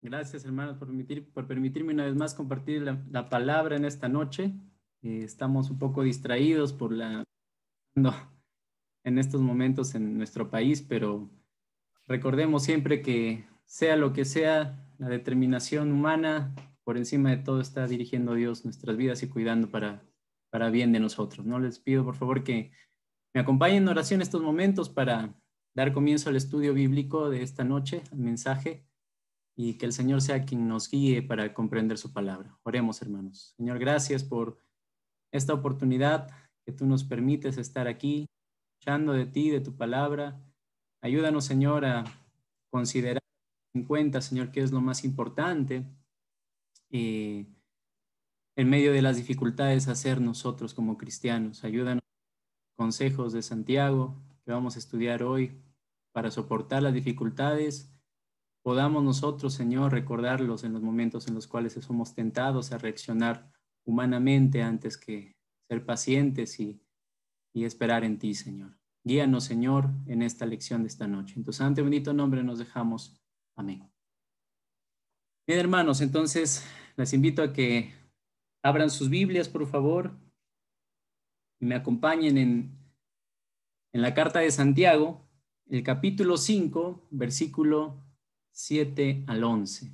Gracias, hermanos, por permitirme una vez más compartir la palabra en esta noche. Estamos un poco distraídos no, en estos momentos en nuestro país, pero recordemos siempre que sea lo que sea, la determinación humana, por encima de todo está dirigiendo Dios nuestras vidas y cuidando para bien de nosotros, ¿no? Les pido, por favor, que me acompañen en oración estos momentos para dar comienzo al estudio bíblico de esta noche, al mensaje, y que el Señor sea quien nos guíe para comprender su palabra. Oremos, hermanos. Señor, gracias por esta oportunidad que tú nos permites estar aquí, escuchando de ti, de tu palabra. Ayúdanos, Señor, a considerar en cuenta, Señor, qué es lo más importante en medio de las dificultades a ser nosotros como cristianos. Ayúdanos, consejos de Santiago que vamos a estudiar hoy para soportar las dificultades. Podamos nosotros, Señor, recordarlos en los momentos en los cuales somos tentados a reaccionar humanamente antes que ser pacientes y esperar en ti, Señor. Guíanos, Señor, en esta lección de esta noche. En tu santo y bendito nombre nos dejamos. Amén. Bien, hermanos, entonces les invito a que abran sus Biblias, por favor, y me acompañen en la carta de Santiago, el capítulo 5, versículo 7 al 11.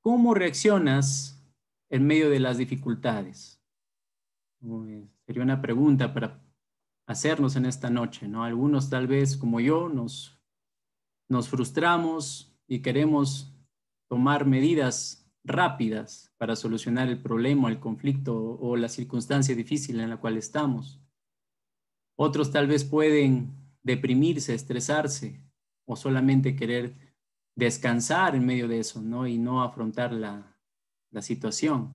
¿Cómo reaccionas en medio de las dificultades? Sería una pregunta para hacernos en esta noche, ¿no? Algunos tal vez como yo nos frustramos y queremos tomar medidas rápidas para solucionar el problema, el conflicto o la circunstancia difícil en la cual estamos. Otros tal vez pueden deprimirse, estresarse o solamente querer descansar en medio de eso, ¿no? Y no afrontar la situación.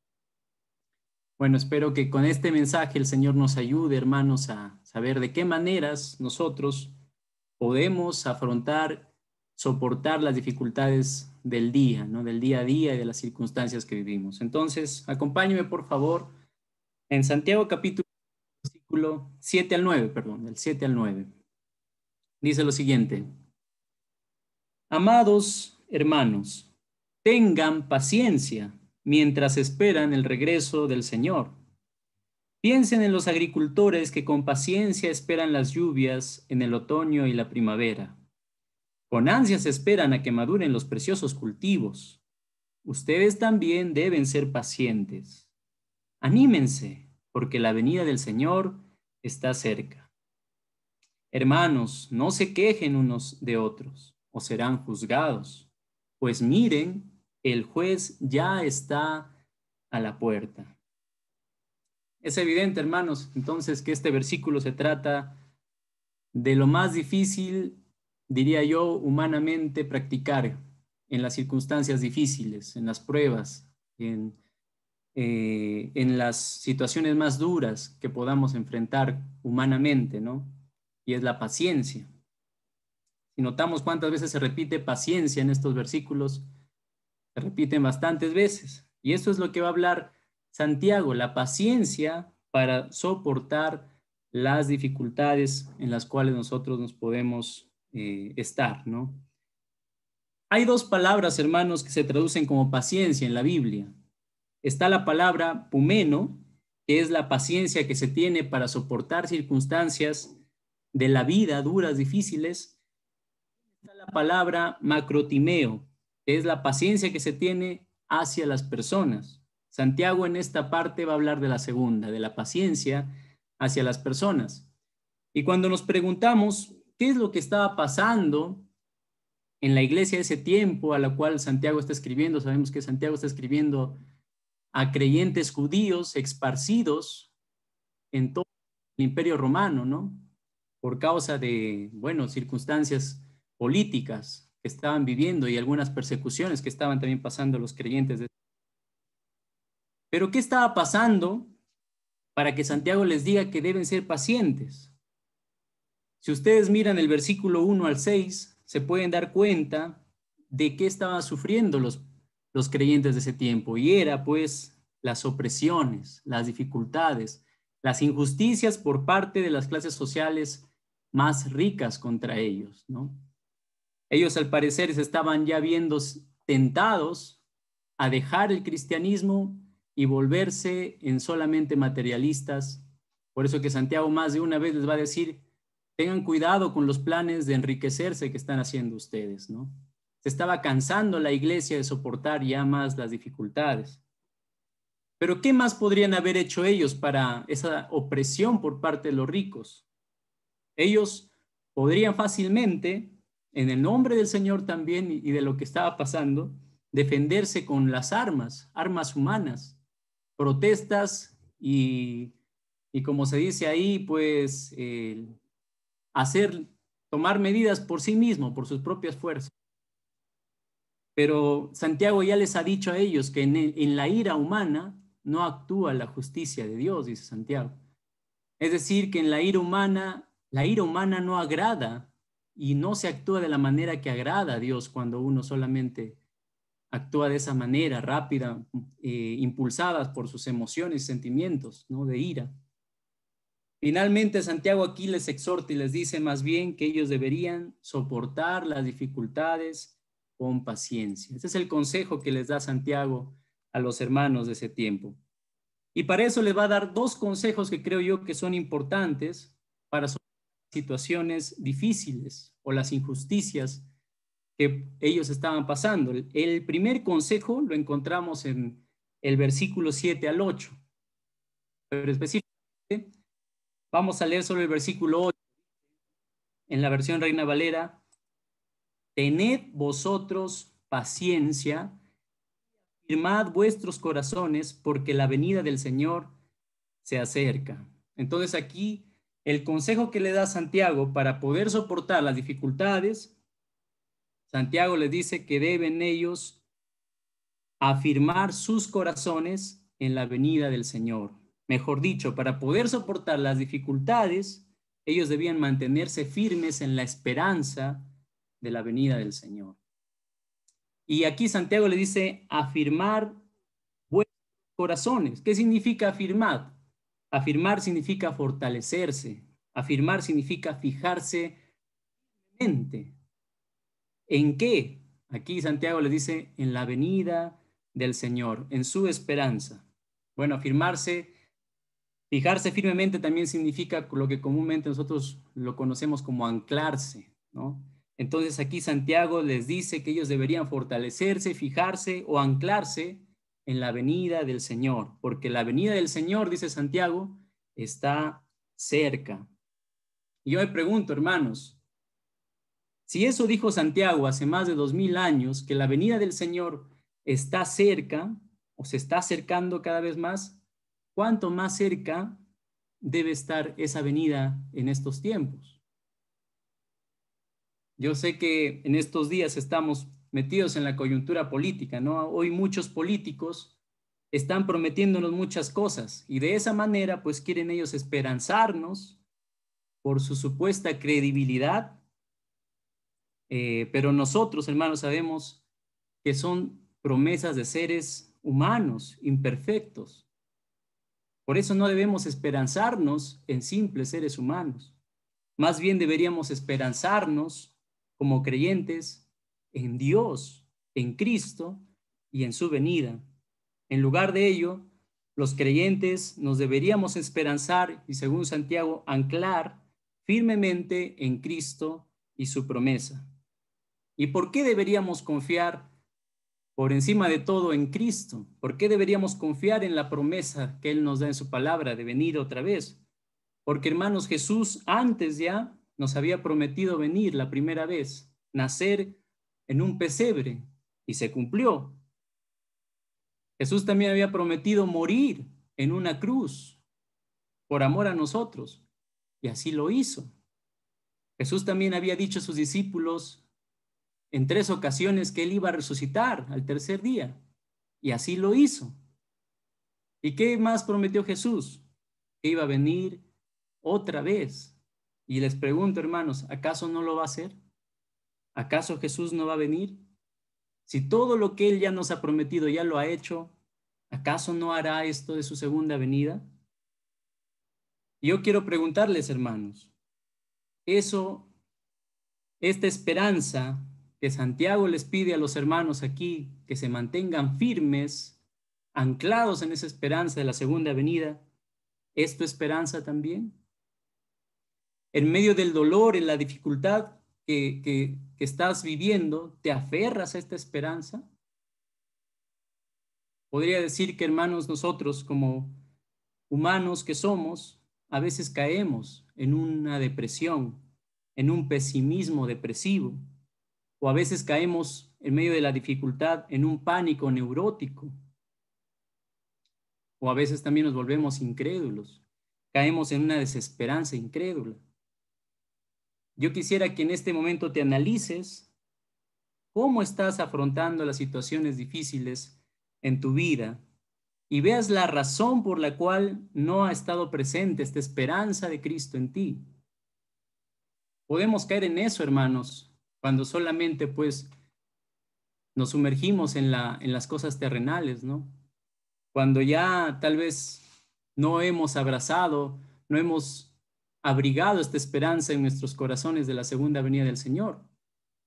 Bueno, espero que con este mensaje el Señor nos ayude, hermanos, a saber de qué maneras nosotros podemos afrontar, soportar las dificultades del día, ¿no? Del día a día y de las circunstancias que vivimos. Entonces, acompáñeme, por favor, en Santiago capítulo versículo 7 al 9, perdón, del 7 al 9. Dice lo siguiente: Amados hermanos, tengan paciencia mientras esperan el regreso del Señor. Piensen en los agricultores que con paciencia esperan las lluvias en el otoño y la primavera. Con ansias esperan a que maduren los preciosos cultivos. Ustedes también deben ser pacientes. Anímense, porque la venida del Señor está cerca. Hermanos, no se quejen unos de otros, o serán juzgados. Pues miren, el juez ya está a la puerta. Es evidente, hermanos, entonces que este versículo se trata de lo más difícil, diría yo, humanamente practicar en las circunstancias difíciles, en las pruebas, en las situaciones más duras que podamos enfrentar humanamente, ¿no? Y es la paciencia. Si notamos cuántas veces se repite paciencia en estos versículos, se repiten bastantes veces. Y esto es lo que va a hablar Santiago, la paciencia para soportar las dificultades en las cuales nosotros nos podemos estar, ¿no? Hay dos palabras, hermanos, que se traducen como paciencia en la Biblia. Está la palabra pumeno, que es la paciencia que se tiene para soportar circunstancias de la vida duras, difíciles. Está la palabra macrotimeo, que es la paciencia que se tiene hacia las personas. Santiago en esta parte va a hablar de la segunda, de la paciencia hacia las personas. Y cuando nos preguntamos qué es lo que estaba pasando en la iglesia de ese tiempo a la cual Santiago está escribiendo, sabemos que Santiago está escribiendo a creyentes judíos esparcidos en todo el Imperio Romano, ¿no? Por causa de, bueno, circunstancias políticas que estaban viviendo y algunas persecuciones que estaban también pasando los creyentes. Pero ¿qué estaba pasando para que Santiago les diga que deben ser pacientes? Si ustedes miran el versículo 1 al 6, se pueden dar cuenta de qué estaban sufriendo los creyentes de ese tiempo. Y era pues las opresiones, las dificultades, las injusticias por parte de las clases sociales más ricas contra ellos, ¿no? Ellos al parecer se estaban ya viendo tentados a dejar el cristianismo y volverse en solamente materialistas. Por eso que Santiago más de una vez les va a decir, tengan cuidado con los planes de enriquecerse que están haciendo ustedes, ¿no? Se estaba cansando la iglesia de soportar ya más las dificultades. Pero ¿qué más podrían haber hecho ellos para esa opresión por parte de los ricos? Ellos podrían fácilmente, en el nombre del Señor también y de lo que estaba pasando, defenderse con las armas humanas, protestas y como se dice ahí, pues tomar medidas por sí mismo, por sus propias fuerzas. Pero Santiago ya les ha dicho a ellos que en la ira humana no actúa la justicia de Dios, dice Santiago. Es decir, que en la ira humana no agrada y no se actúa de la manera que agrada a Dios cuando uno solamente actúa de esa manera rápida, impulsadas por sus emociones y sentimientos, ¿no? De ira. Finalmente, Santiago aquí les exhorta y les dice más bien que ellos deberían soportar las dificultades con paciencia. Ese es el consejo que les da Santiago a los hermanos de ese tiempo. Y para eso les va a dar dos consejos que creo yo que son importantes para situaciones difíciles o las injusticias que ellos estaban pasando. El primer consejo lo encontramos en el versículo 7 al 8, pero específicamente vamos a leer solo el versículo 8 en la versión Reina Valera. Tened vosotros paciencia, firmad vuestros corazones, porque la venida del Señor se acerca. Entonces aquí el consejo que le da Santiago para poder soportar las dificultades, Santiago les dice que deben ellos afirmar sus corazones en la venida del Señor. Mejor dicho, para poder soportar las dificultades, ellos debían mantenerse firmes en la esperanza de la venida del Señor. Y aquí Santiago le dice afirmar vuestros corazones. ¿Qué significa afirmar? Afirmar significa fortalecerse. Afirmar significa fijarse firmemente. ¿En qué? Aquí Santiago le dice en la venida del Señor, en su esperanza. Bueno, fijarse firmemente también significa lo que comúnmente nosotros lo conocemos como anclarse, ¿no? Entonces aquí Santiago les dice que ellos deberían fortalecerse, fijarse o anclarse en la venida del Señor, porque la venida del Señor, dice Santiago, está cerca. Y yo me pregunto, hermanos, si eso dijo Santiago hace más de 2000 años, que la venida del Señor está cerca o se está acercando cada vez más, ¿cuánto más cerca debe estar esa venida en estos tiempos? Yo sé que en estos días estamos metidos en la coyuntura política, ¿no? Hoy muchos políticos están prometiéndonos muchas cosas y de esa manera pues quieren ellos esperanzarnos por su supuesta credibilidad, pero nosotros, hermanos, sabemos que son promesas de seres humanos, imperfectos. Por eso no debemos esperanzarnos en simples seres humanos. Más bien deberíamos esperanzarnos como creyentes en Dios, en Cristo y en su venida. En lugar de ello, los creyentes nos deberíamos esperanzar y, según Santiago, anclar firmemente en Cristo y su promesa. ¿Y por qué deberíamos confiar por encima de todo en Cristo? ¿Por qué deberíamos confiar en la promesa que Él nos da en su palabra de venir otra vez? Porque, hermanos, Jesús antes ya nos había prometido venir la primera vez, nacer en un pesebre, y se cumplió. Jesús también había prometido morir en una cruz por amor a nosotros, y así lo hizo. Jesús también había dicho a sus discípulos en 3 ocasiones que Él iba a resucitar al tercer día, y así lo hizo. ¿Y qué más prometió Jesús? Que iba a venir otra vez. Y les pregunto, hermanos, ¿acaso no lo va a hacer? ¿Acaso Jesús no va a venir? Si todo lo que Él ya nos ha prometido ya lo ha hecho, ¿acaso no hará esto de su segunda venida? Y yo quiero preguntarles, hermanos, esta esperanza que Santiago les pide a los hermanos aquí que se mantengan firmes, anclados en esa esperanza de la segunda venida, ¿es tu esperanza también? En medio del dolor, en la dificultad que estás viviendo, ¿te aferras a esta esperanza? Podría decir que, hermanos, nosotros como humanos que somos, a veces caemos en una depresión, en un pesimismo depresivo, o a veces caemos en medio de la dificultad en un pánico neurótico, o a veces también nos volvemos incrédulos, caemos en una desesperanza incrédula. Yo quisiera que en este momento te analices cómo estás afrontando las situaciones difíciles en tu vida y veas la razón por la cual no ha estado presente esta esperanza de Cristo en ti. Podemos caer en eso, hermanos, cuando solamente pues nos sumergimos en las cosas terrenales, ¿no? Cuando ya tal vez no hemos abrazado, no hemos abrigado esta esperanza en nuestros corazones de la segunda venida del Señor.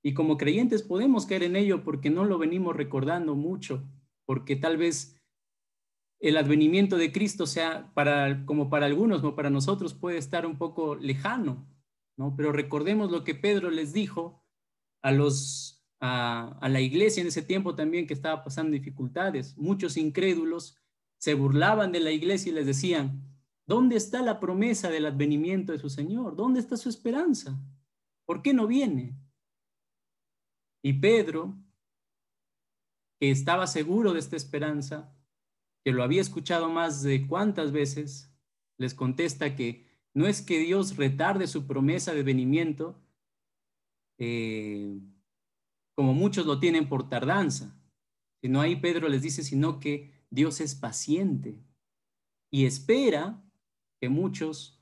Y como creyentes podemos caer en ello porque no lo venimos recordando mucho, porque tal vez el advenimiento de Cristo sea como para algunos, no para nosotros puede estar un poco lejano, ¿no? Pero recordemos lo que Pedro les dijo a la iglesia en ese tiempo también, que estaba pasando dificultades. Muchos incrédulos se burlaban de la iglesia y les decían: ¿dónde está la promesa del advenimiento de su Señor? ¿Dónde está su esperanza? ¿Por qué no viene? Y Pedro, que estaba seguro de esta esperanza, que lo había escuchado más de cuántas veces, les contesta que no es que Dios retarde su promesa de venimiento, como muchos lo tienen por tardanza, sino ahí Pedro les dice, sino que Dios es paciente y espera que muchas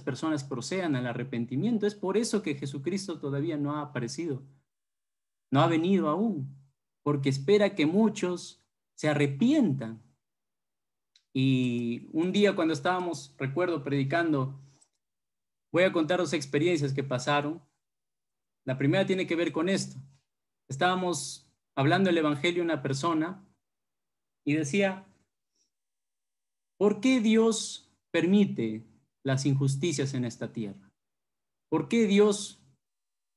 personas procedan al arrepentimiento. Es por eso que Jesucristo todavía no ha aparecido, no ha venido aún, porque espera que muchos se arrepientan. Y un día cuando estábamos, recuerdo, predicando, voy a contar dos experiencias que pasaron. La primera tiene que ver con esto. Estábamos hablando el evangelio a una persona y decía: ¿por qué Dios permite las injusticias en esta tierra? ¿Por qué Dios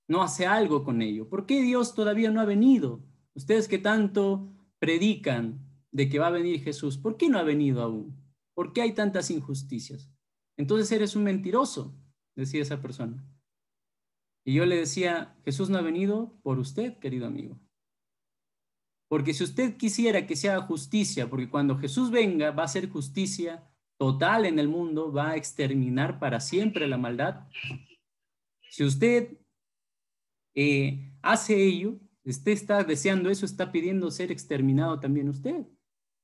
no hace algo con ello? ¿Por qué Dios todavía no ha venido? Ustedes que tanto predican de que va a venir Jesús, ¿por qué no ha venido aún? ¿Por qué hay tantas injusticias? Entonces eres un mentiroso, decía esa persona. Y yo le decía: Jesús no ha venido por usted, querido amigo. Porque si usted quisiera que se haga justicia, porque cuando Jesús venga va a hacer justicia total en el mundo, va a exterminar para siempre la maldad. Si usted hace ello, usted está deseando eso, está pidiendo ser exterminado también usted,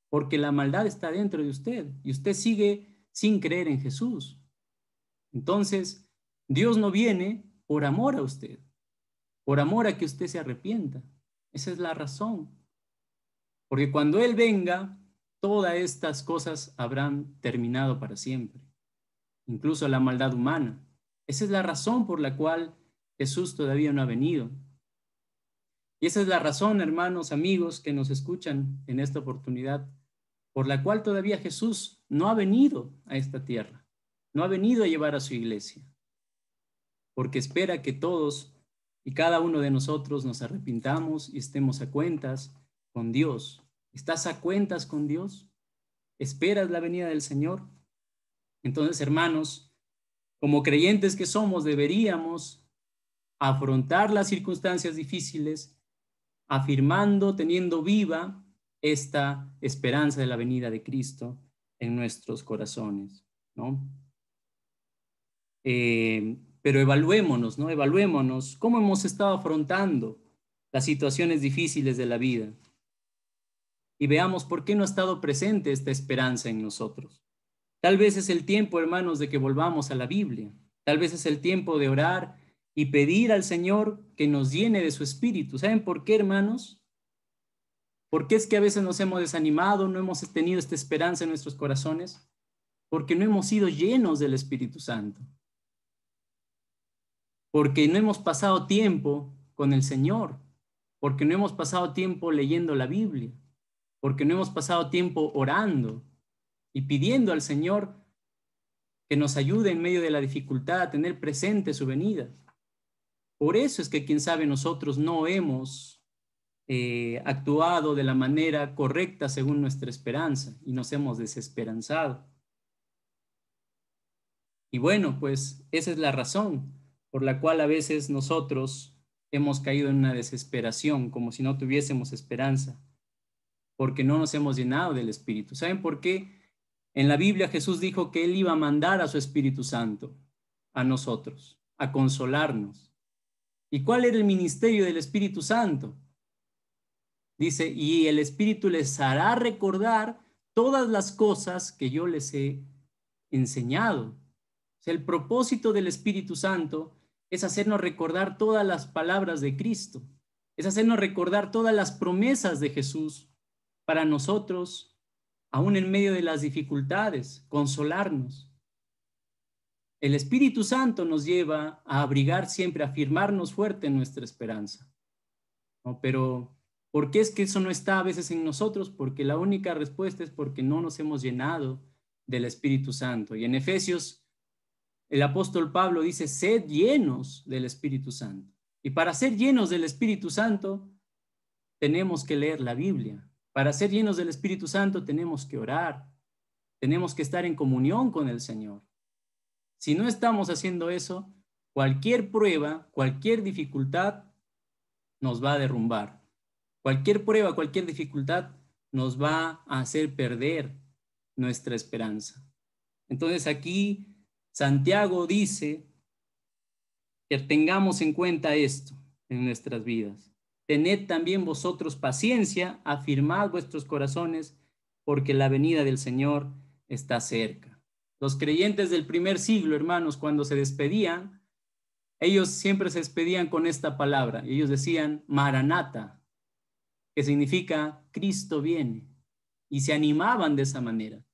porque la maldad está dentro de usted y usted sigue sin creer en Jesús. Entonces, Dios no viene por amor a usted, por amor a que usted se arrepienta. Esa es la razón. Porque cuando Él venga, todas estas cosas habrán terminado para siempre, incluso la maldad humana. Esa es la razón por la cual Jesús todavía no ha venido. Y esa es la razón, hermanos, amigos que nos escuchan en esta oportunidad, por la cual todavía Jesús no ha venido a esta tierra, no ha venido a llevar a su iglesia, porque espera que todos y cada uno de nosotros nos arrepintamos y estemos a cuentas con Dios. ¿Estás a cuentas con Dios? ¿Esperas la venida del Señor? Entonces, hermanos, como creyentes que somos, deberíamos afrontar las circunstancias difíciles, afirmando, teniendo viva esta esperanza de la venida de Cristo en nuestros corazones, ¿no? Pero evaluémonos, ¿no? Evaluémonos cómo hemos estado afrontando las situaciones difíciles de la vida y veamos por qué no ha estado presente esta esperanza en nosotros. Tal vez es el tiempo, hermanos, de que volvamos a la Biblia. Tal vez es el tiempo de orar y pedir al Señor que nos llene de su espíritu. ¿Saben por qué, hermanos? ¿Por qué es que a veces nos hemos desanimado, no hemos tenido esta esperanza en nuestros corazones? Porque no hemos sido llenos del Espíritu Santo. Porque no hemos pasado tiempo con el Señor. porque no hemos pasado tiempo leyendo la Biblia, porque no hemos pasado tiempo orando y pidiendo al Señor que nos ayude en medio de la dificultad a tener presente su venida. Por eso es que, quién sabe, nosotros no hemos actuado de la manera correcta según nuestra esperanza y nos hemos desesperanzado. Y bueno, pues esa es la razón por la cual a veces nosotros hemos caído en una desesperación, como si no tuviésemos esperanza, porque no nos hemos llenado del Espíritu. ¿Saben por qué? En la Biblia Jesús dijo que Él iba a mandar a su Espíritu Santo a nosotros, a consolarnos. ¿Y cuál era el ministerio del Espíritu Santo? Dice, y el Espíritu les hará recordar todas las cosas que yo les he enseñado. O sea, el propósito del Espíritu Santo es hacernos recordar todas las palabras de Cristo, es hacernos recordar todas las promesas de Jesús para nosotros, aún en medio de las dificultades, consolarnos. El Espíritu Santo nos lleva a abrigar siempre, a afirmarnos fuerte en nuestra esperanza, ¿no? Pero ¿por qué es que eso no está a veces en nosotros? Porque la única respuesta es porque no nos hemos llenado del Espíritu Santo. Y en Efesios, el apóstol Pablo dice, sed llenos del Espíritu Santo. Y para ser llenos del Espíritu Santo, tenemos que leer la Biblia. Para ser llenos del Espíritu Santo, tenemos que orar. Tenemos que estar en comunión con el Señor. Si no estamos haciendo eso, cualquier prueba, cualquier dificultad nos va a derrumbar. Cualquier prueba, cualquier dificultad nos va a hacer perder nuestra esperanza. Entonces aquí Santiago dice que tengamos en cuenta esto en nuestras vidas. Tened también vosotros paciencia, afirmad vuestros corazones, porque la venida del Señor está cerca. Los creyentes del primer siglo, hermanos, cuando se despedían, ellos siempre se despedían con esta palabra. Ellos decían, Maranata, que significa Cristo viene. Y se animaban de esa manera.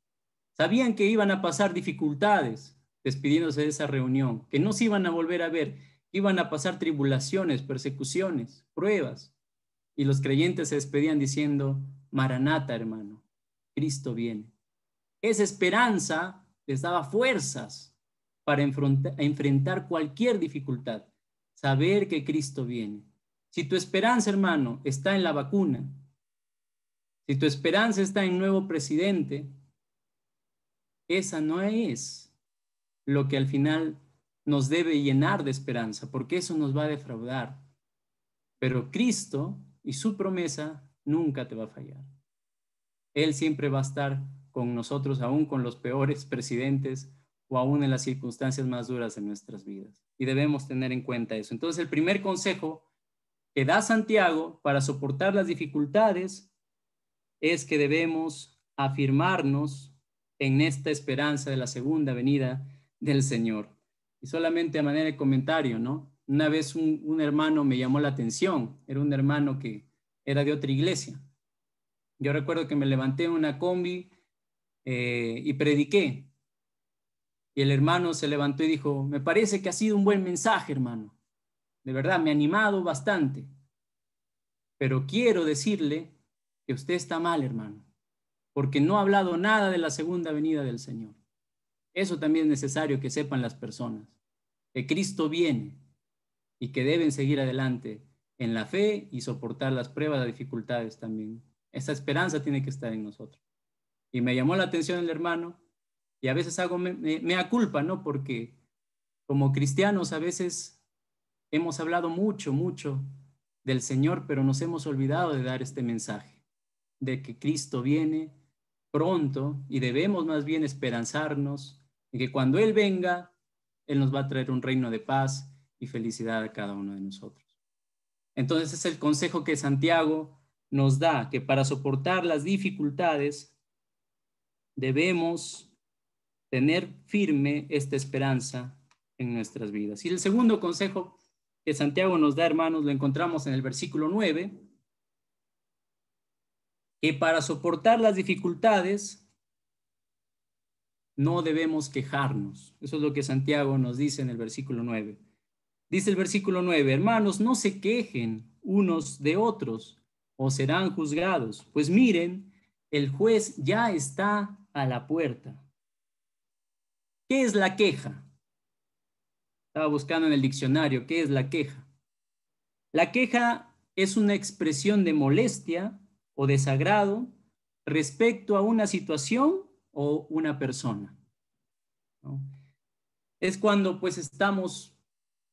Sabían que iban a pasar dificultades despidiéndose de esa reunión, que no se iban a volver a ver, que iban a pasar tribulaciones, persecuciones, pruebas. Y los creyentes se despedían diciendo, Maranata, hermano, Cristo viene. Esa esperanza les daba fuerzas para enfrentar cualquier dificultad, saber que Cristo viene. Si tu esperanza, hermano, está en la vacuna, si tu esperanza está en un nuevo presidente, esa no es lo que al final nos debe llenar de esperanza, porque eso nos va a defraudar. Pero Cristo y su promesa nunca te va a fallar. Él siempre va a estar con nosotros, aún con los peores presidentes o aún en las circunstancias más duras de nuestras vidas. Y debemos tener en cuenta eso. Entonces, el primer consejo que da Santiago para soportar las dificultades es que debemos afirmarnos en esta esperanza de la segunda venida del Señor. Y solamente a manera de comentario, ¿no? Una vez un hermano me llamó la atención, era un hermano que era de otra iglesia. Yo recuerdo que me levanté en una combi y prediqué. Y el hermano se levantó y dijo, me parece que ha sido un buen mensaje, hermano. De verdad, me ha animado bastante. Pero quiero decirle que usted está mal, hermano, porque no ha hablado nada de la segunda venida del Señor. Eso también es necesario que sepan las personas, que Cristo viene y que deben seguir adelante en la fe y soportar las pruebas, las dificultades también. Esa esperanza tiene que estar en nosotros. Y me llamó la atención el hermano y a veces hago mea culpa, ¿no? Porque como cristianos a veces hemos hablado mucho, mucho del Señor, pero nos hemos olvidado de dar este mensaje, de que Cristo viene pronto y debemos más bien esperanzarnos en que cuando Él venga, Él nos va a traer un reino de paz y felicidad a cada uno de nosotros. Entonces es el consejo que Santiago nos da, que para soportar las dificultades debemos tener firme esta esperanza en nuestras vidas. Y el segundo consejo que Santiago nos da, hermanos, lo encontramos en el versículo 9, que para soportar las dificultades no debemos quejarnos. Eso es lo que Santiago nos dice en el versículo 9. Dice el versículo 9, hermanos, no se quejen unos de otros o serán juzgados. Pues miren, el juez ya está a la puerta. ¿Qué es la queja? Estaba buscando en el diccionario, ¿qué es la queja? La queja es una expresión de molestia o desagrado respecto a una situación o una persona, ¿no? Es cuando pues estamos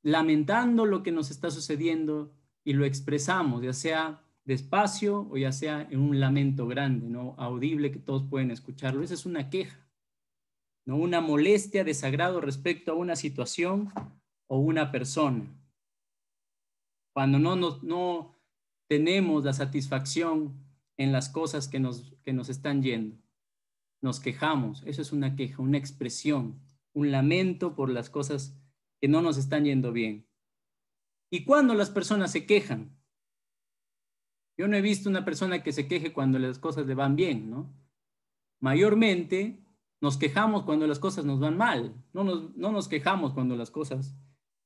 lamentando lo que nos está sucediendo y lo expresamos, ya sea despacio o ya sea en un lamento grande, ¿no? Audible que todos pueden escucharlo. Esa es una queja, ¿no? Una molestia, desagrado respecto a una situación o una persona. Cuando no tenemos la satisfacción en las cosas que nos están yendo, nos quejamos. Eso es una queja, una expresión, un lamento por las cosas que no nos están yendo bien. ¿Y cuando las personas se quejan? Yo no he visto una persona que se queje cuando las cosas le van bien, ¿no? Mayormente nos quejamos cuando las cosas nos van mal. No nos quejamos cuando las cosas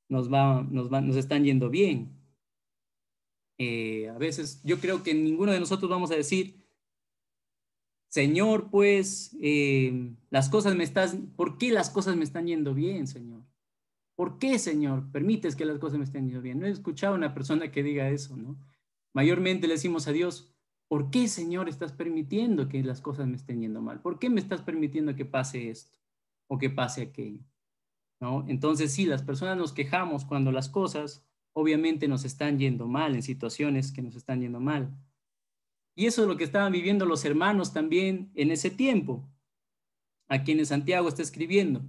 nos están yendo bien. A veces yo creo que ninguno de nosotros vamos a decir, Señor, pues, ¿por qué las cosas me están yendo bien, Señor? ¿Por qué, Señor, permites que las cosas me estén yendo bien? No he escuchado a una persona que diga eso, ¿no? Mayormente le decimos a Dios, ¿por qué, Señor, estás permitiendo que las cosas me estén yendo mal? ¿Por qué me estás permitiendo que pase esto o que pase aquello? ¿No? Entonces, sí, las personas nos quejamos cuando las cosas obviamente nos están yendo mal, en situaciones que nos están yendo mal. Y eso es lo que estaban viviendo los hermanos también en ese tiempo, a quienes Santiago está escribiendo.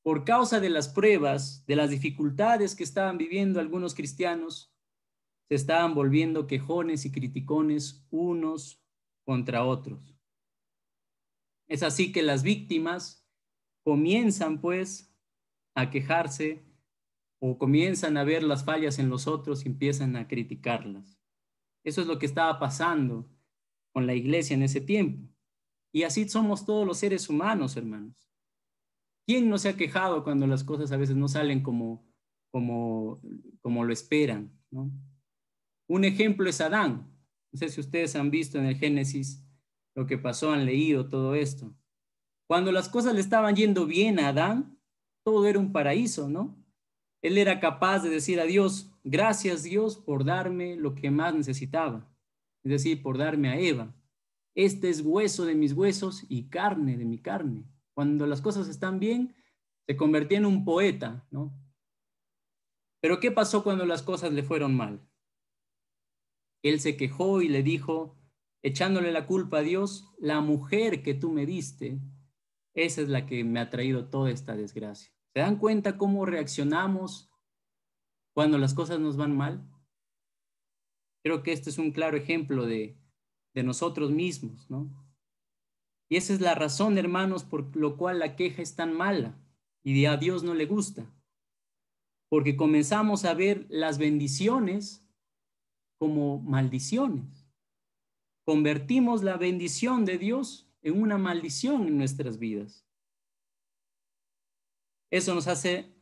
Por causa de las pruebas, de las dificultades que estaban viviendo algunos cristianos, se estaban volviendo quejones y criticones unos contra otros. Es así que las víctimas comienzan pues a quejarse o comienzan a ver las fallas en los otros y empiezan a criticarlas. Eso es lo que estaba pasando con la iglesia en ese tiempo. Y así somos todos los seres humanos, hermanos. ¿Quién no se ha quejado cuando las cosas a veces no salen como, como lo esperan, ¿no? Un ejemplo es Adán. No sé si ustedes han visto en el Génesis lo que pasó, han leído todo esto. Cuando las cosas le estaban yendo bien a Adán, todo era un paraíso, ¿no? Él era capaz de decir a Dios, gracias Dios por darme lo que más necesitaba, es decir, por darme a Eva. Este es hueso de mis huesos y carne de mi carne. Cuando las cosas están bien, se convertía en un poeta, ¿no? Pero ¿qué pasó cuando las cosas le fueron mal? Él se quejó y le dijo, echándole la culpa a Dios, la mujer que tú me diste, esa es la que me ha traído toda esta desgracia. ¿Se dan cuenta cómo reaccionamos cuando las cosas nos van mal? Creo que este es un claro ejemplo de nosotros mismos, ¿no? Y esa es la razón, hermanos, por lo cual la queja es tan mala y a Dios no le gusta. Porque comenzamos a ver las bendiciones como maldiciones. Convertimos la bendición de Dios en una maldición en nuestras vidas. Eso nos hace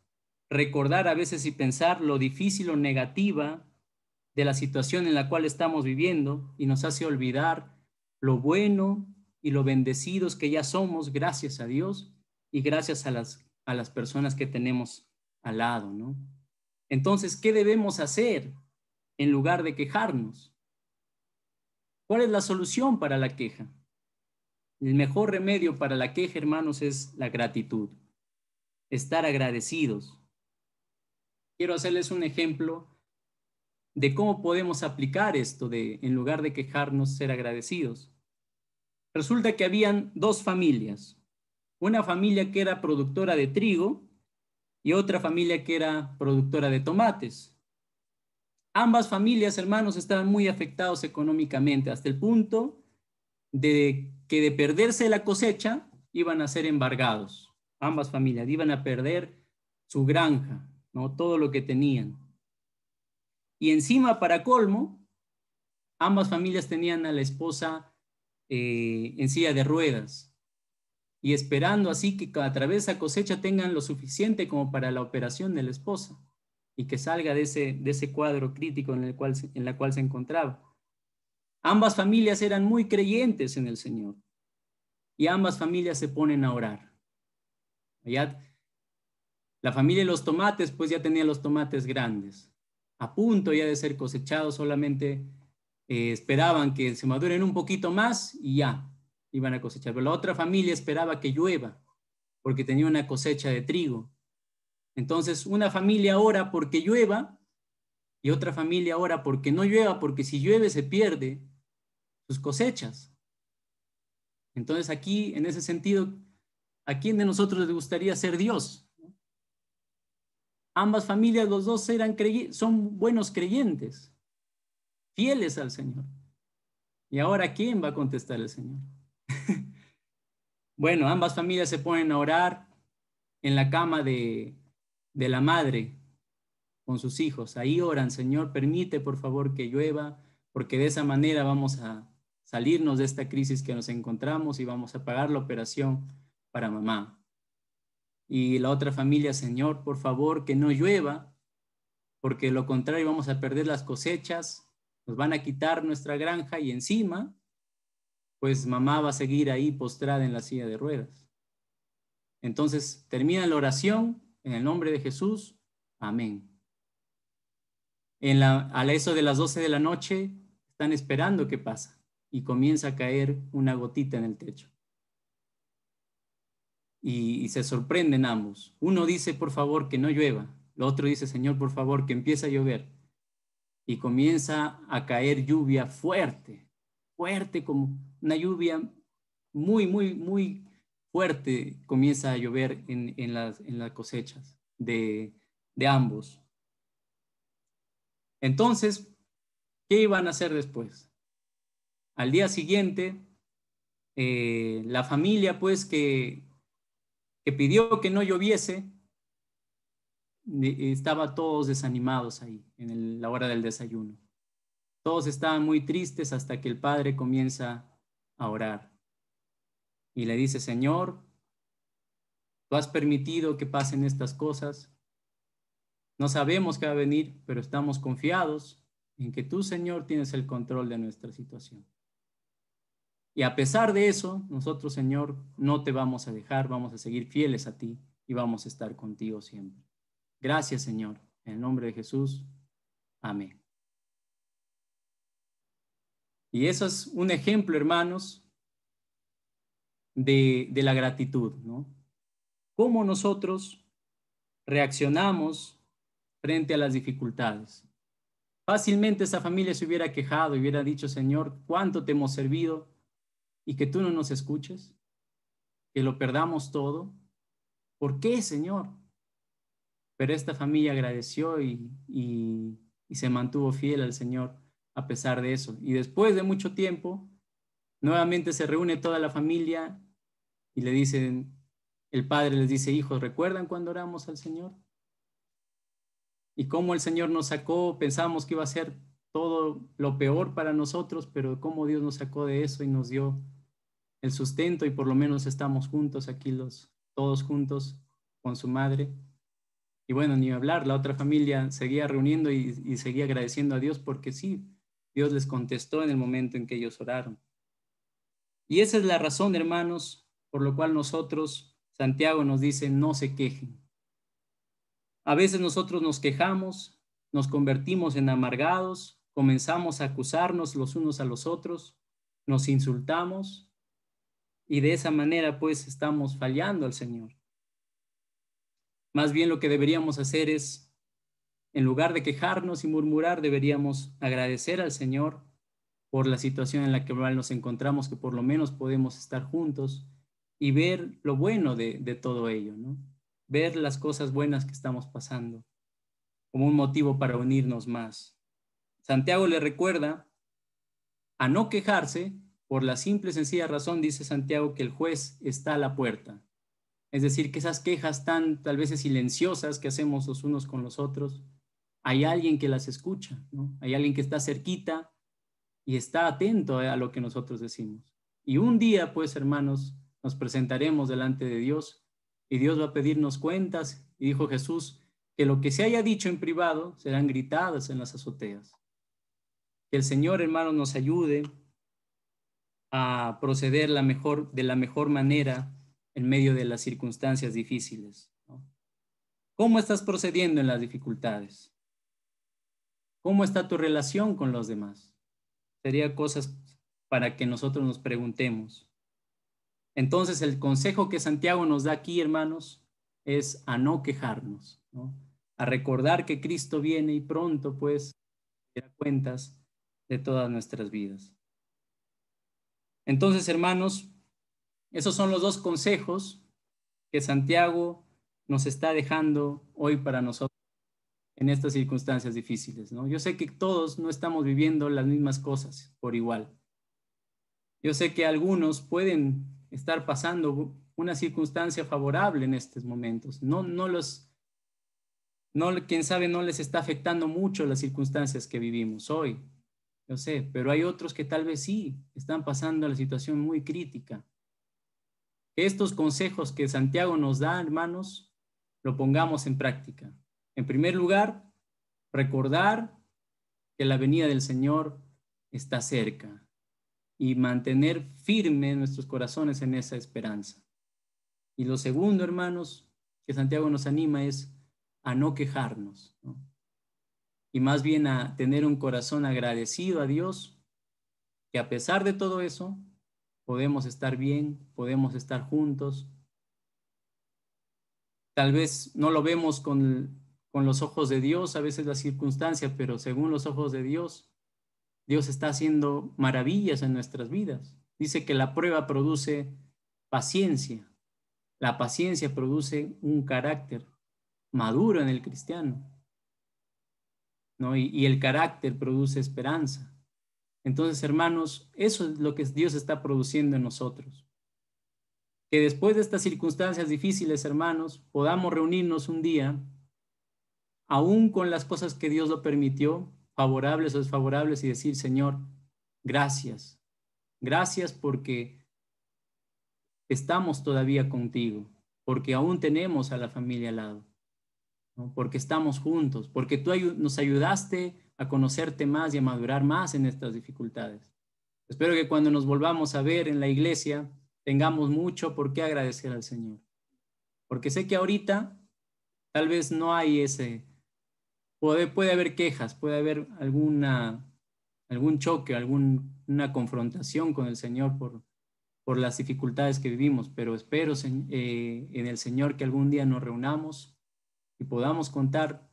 recordar a veces y pensar lo difícil o negativa de la situación en la cual estamos viviendo y nos hace olvidar lo bueno y lo bendecidos que ya somos gracias a Dios y gracias a las personas que tenemos al lado, ¿no? Entonces, ¿qué debemos hacer en lugar de quejarnos? ¿Cuál es la solución para la queja? El mejor remedio para la queja, hermanos, es la gratitud, estar agradecidos. Quiero hacerles un ejemplo de cómo podemos aplicar esto de, en lugar de quejarnos, ser agradecidos. Resulta que habían dos familias, una familia que era productora de trigo y otra familia que era productora de tomates. Ambas familias, hermanos, estaban muy afectados económicamente hasta el punto de que de perderse la cosecha iban a ser embargados. Ambas familias iban a perder su granja, ¿no? Todo lo que tenían. Y encima, para colmo, ambas familias tenían a la esposa en silla de ruedas y esperando así que a través de esa cosecha tengan lo suficiente como para la operación de la esposa. y que salga de ese cuadro crítico en la cual se encontraba. Ambas familias eran muy creyentes en el Señor y ambas familias se ponen a orar. Ya, la familia de los tomates pues ya tenía los tomates grandes, a punto ya de ser cosechados, solamente esperaban que se maduren un poquito más y ya iban a cosechar. Pero la otra familia esperaba que llueva porque tenía una cosecha de trigo. Entonces una familia ora porque llueva y otra familia ora porque no llueva, porque si llueve se pierde sus cosechas. Entonces aquí, en ese sentido, ¿a quién de nosotros les gustaría ser Dios? Ambas familias, los dos son buenos creyentes, fieles al Señor. ¿Y ahora quién va a contestar el Señor? Bueno, ambas familias se ponen a orar en la cama de la madre con sus hijos. Ahí oran: Señor, permite por favor que llueva, porque de esa manera vamos a salirnos de esta crisis que nos encontramos y vamos a pagar la operación para mamá. Y la otra familia: Señor, por favor que no llueva, porque de lo contrario vamos a perder las cosechas, nos van a quitar nuestra granja y encima, pues mamá va a seguir ahí postrada en la silla de ruedas. Entonces termina la oración en el nombre de Jesús. Amén. A eso de las 12 de la noche están esperando qué pasa y comienza a caer una gotita en el techo. Y se sorprenden ambos. Uno dice, por favor, que no llueva. El otro dice, Señor, por favor, que empiece a llover. Y comienza a caer lluvia fuerte, fuerte, como una lluvia muy, muy, muy fuerte. Comienza a llover en las cosechas de ambos. Entonces, ¿qué iban a hacer después? Al día siguiente, la familia, pues, que pidió que no lloviese, estaba todos desanimados ahí en la hora del desayuno. Todos estaban muy tristes hasta que el padre comienza a orar y le dice: Señor, tú has permitido que pasen estas cosas. No sabemos qué va a venir, pero estamos confiados en que tú, Señor, tienes el control de nuestra situación. Y a pesar de eso, nosotros, Señor, no te vamos a dejar, vamos a seguir fieles a ti y vamos a estar contigo siempre. Gracias, Señor. En el nombre de Jesús. Amén. Y eso es un ejemplo, hermanos, de la gratitud, ¿no? Cómo nosotros reaccionamos frente a las dificultades. Fácilmente esa familia se hubiera quejado y hubiera dicho: Señor, ¿cuánto te hemos servido y que tú no nos escuches? Que lo perdamos todo. ¿Por qué, Señor? Pero esta familia agradeció y se mantuvo fiel al Señor a pesar de eso. Y después de mucho tiempo, nuevamente se reúne toda la familia y le dicen, el padre les dice: hijos, ¿recuerdan cuando oramos al Señor? Y cómo el Señor nos sacó, pensamos que iba a ser todo lo peor para nosotros, pero cómo Dios nos sacó de eso y nos dio el sustento, y por lo menos estamos juntos aquí, todos juntos con su madre. Y bueno, ni hablar, la otra familia seguía reuniendo y seguía agradeciendo a Dios porque sí, Dios les contestó en el momento en que ellos oraron. Y esa es la razón, hermanos, por lo cual nosotros, Santiago nos dice: no se quejen. A veces nosotros nos quejamos, nos convertimos en amargados, comenzamos a acusarnos los unos a los otros, nos insultamos y de esa manera pues estamos fallando al Señor. Más bien lo que deberíamos hacer es, en lugar de quejarnos y murmurar, deberíamos agradecer al Señor por la situación en la que nos encontramos, que por lo menos podemos estar juntos y ver lo bueno de todo ello, ¿no? Ver las cosas buenas que estamos pasando como un motivo para unirnos más. Santiago le recuerda a no quejarse por la simple y sencilla razón, dice Santiago, que el juez está a la puerta. Es decir, que esas quejas tan tal vez silenciosas que hacemos los unos con los otros, hay alguien que las escucha, ¿no? Hay alguien que está cerquita y está atento a lo que nosotros decimos. Y un día, pues, hermanos, nos presentaremos delante de Dios y Dios va a pedirnos cuentas. Y dijo Jesús que lo que se haya dicho en privado serán gritadas en las azoteas. Que el Señor, hermanos, nos ayude a proceder de la mejor manera en medio de las circunstancias difíciles, ¿no? ¿Cómo estás procediendo en las dificultades? ¿Cómo está tu relación con los demás? Sería cosas para que nosotros nos preguntemos. Entonces, el consejo que Santiago nos da aquí, hermanos, es a no quejarnos, ¿no? A recordar que Cristo viene y pronto, pues, dará cuentas de todas nuestras vidas. Entonces, hermanos, esos son los dos consejos que Santiago nos está dejando hoy para nosotros en estas circunstancias difíciles, ¿no? Yo sé que todos no estamos viviendo las mismas cosas por igual. Yo sé que algunos pueden estar pasando una circunstancia favorable en estos momentos. Quién sabe, no les está afectando mucho las circunstancias que vivimos hoy. Yo sé, pero hay otros que tal vez sí están pasando la situación muy crítica. Que estos consejos que Santiago nos da, hermanos, lo pongamos en práctica. En primer lugar, recordar que la venida del Señor está cerca y mantener firme nuestros corazones en esa esperanza. Y lo segundo, hermanos, que Santiago nos anima es a no quejarnos, ¿no? Y más bien a tener un corazón agradecido a Dios, que a pesar de todo eso, podemos estar bien, podemos estar juntos. Tal vez no lo vemos con los ojos de Dios, a veces la circunstancia, pero según los ojos de Dios, Dios está haciendo maravillas en nuestras vidas. Dice que la prueba produce paciencia. La paciencia produce un carácter maduro en el cristiano, ¿no? Y el carácter produce esperanza. Entonces, hermanos, eso es lo que Dios está produciendo en nosotros. Que después de estas circunstancias difíciles, hermanos, podamos reunirnos un día, aún con las cosas que Dios lo permitió, favorables o desfavorables, y decir, Señor, gracias. Gracias porque estamos todavía contigo, porque aún tenemos a la familia al lado, ¿no? Porque estamos juntos, porque tú nos ayudaste a conocerte más y a madurar más en estas dificultades. Espero que cuando nos volvamos a ver en la iglesia tengamos mucho por qué agradecer al Señor, porque sé que ahorita tal vez no hay puede haber quejas, puede haber algún choque, alguna confrontación con el Señor por las dificultades que vivimos, pero espero en el Señor que algún día nos reunamos y podamos contar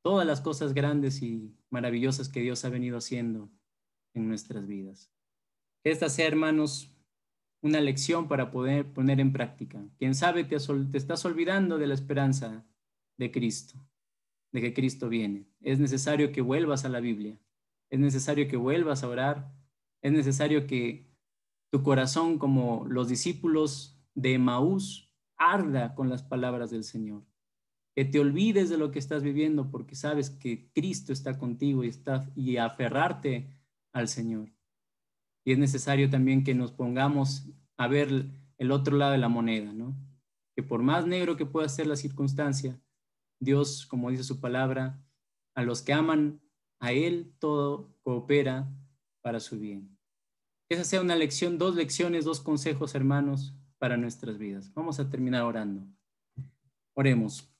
todas las cosas grandes y maravillosas que Dios ha venido haciendo en nuestras vidas. Que esta sea, hermanos, una lección para poder poner en práctica. Quién sabe, te estás olvidando de la esperanza de Cristo, de que Cristo viene. Es necesario que vuelvas a la Biblia, es necesario que vuelvas a orar, es necesario que tu corazón, como los discípulos de Emaús, arda con las palabras del Señor. Que te olvides de lo que estás viviendo porque sabes que Cristo está contigo y aferrarte al Señor. Y es necesario también que nos pongamos a ver el otro lado de la moneda, ¿no? Que por más negro que pueda ser la circunstancia, Dios, como dice su palabra, a los que aman a Él, todo coopera para su bien. Que esa sea una lección, dos lecciones, dos consejos, hermanos, para nuestras vidas. Vamos a terminar orando. Oremos.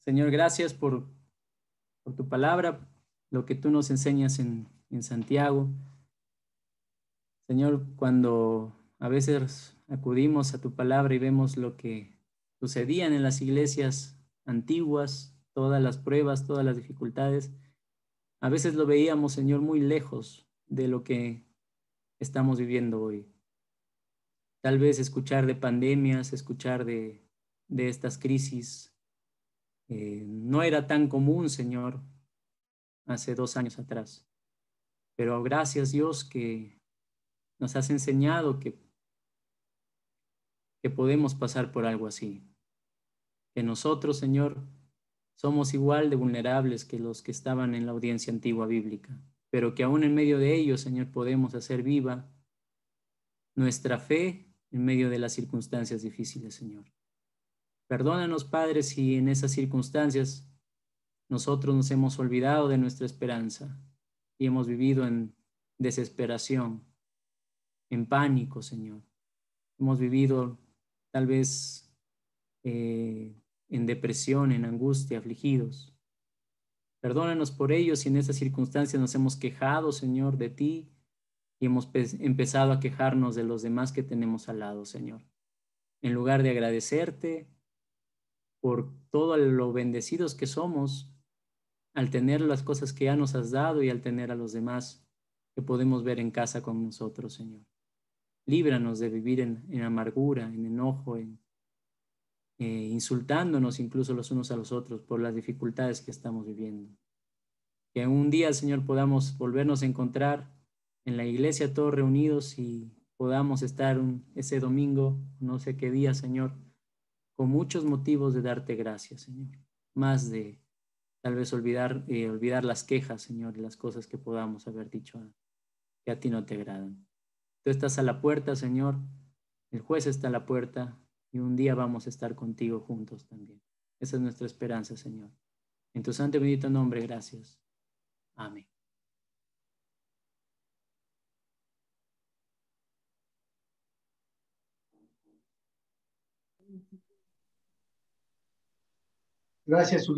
Señor, gracias por tu palabra, lo que tú nos enseñas en Santiago. Señor, cuando a veces acudimos a tu palabra y vemos lo que sucedían en las iglesias antiguas, todas las pruebas, todas las dificultades, a veces lo veíamos, Señor, muy lejos de lo que estamos viviendo hoy. Tal vez escuchar de pandemias, escuchar de estas crisis, no era tan común, Señor, hace 2 años atrás. Pero gracias, Dios, que nos has enseñado que podemos pasar por algo así. Que nosotros, Señor, somos igual de vulnerables que los que estaban en la audiencia antigua bíblica, pero que aún en medio de ellos, Señor, podemos hacer viva nuestra fe en medio de las circunstancias difíciles, Señor. Perdónanos, Padre, si en esas circunstancias nosotros nos hemos olvidado de nuestra esperanza y hemos vivido en desesperación, en pánico, Señor. Hemos vivido tal vez en depresión, en angustia, afligidos. Perdónanos por ello si en esas circunstancias nos hemos quejado, Señor, de ti y hemos empezado a quejarnos de los demás que tenemos al lado, Señor. En lugar de agradecerte por todo lo bendecidos que somos al tener las cosas que ya nos has dado y al tener a los demás que podemos ver en casa con nosotros, Señor. Líbranos de vivir en amargura, en enojo, insultándonos incluso los unos a los otros por las dificultades que estamos viviendo. Que un día, Señor, podamos volvernos a encontrar en la iglesia todos reunidos y podamos estar ese domingo, no sé qué día, Señor, con muchos motivos de darte gracias, Señor. Más de tal vez olvidar las quejas, Señor, y las cosas que podamos haber dicho que a ti no te agradan. Tú estás a la puerta, Señor, el juez está a la puerta y un día vamos a estar contigo juntos también. Esa es nuestra esperanza, Señor. En tu santo y bendito nombre, gracias. Amén. Gracias, Uli.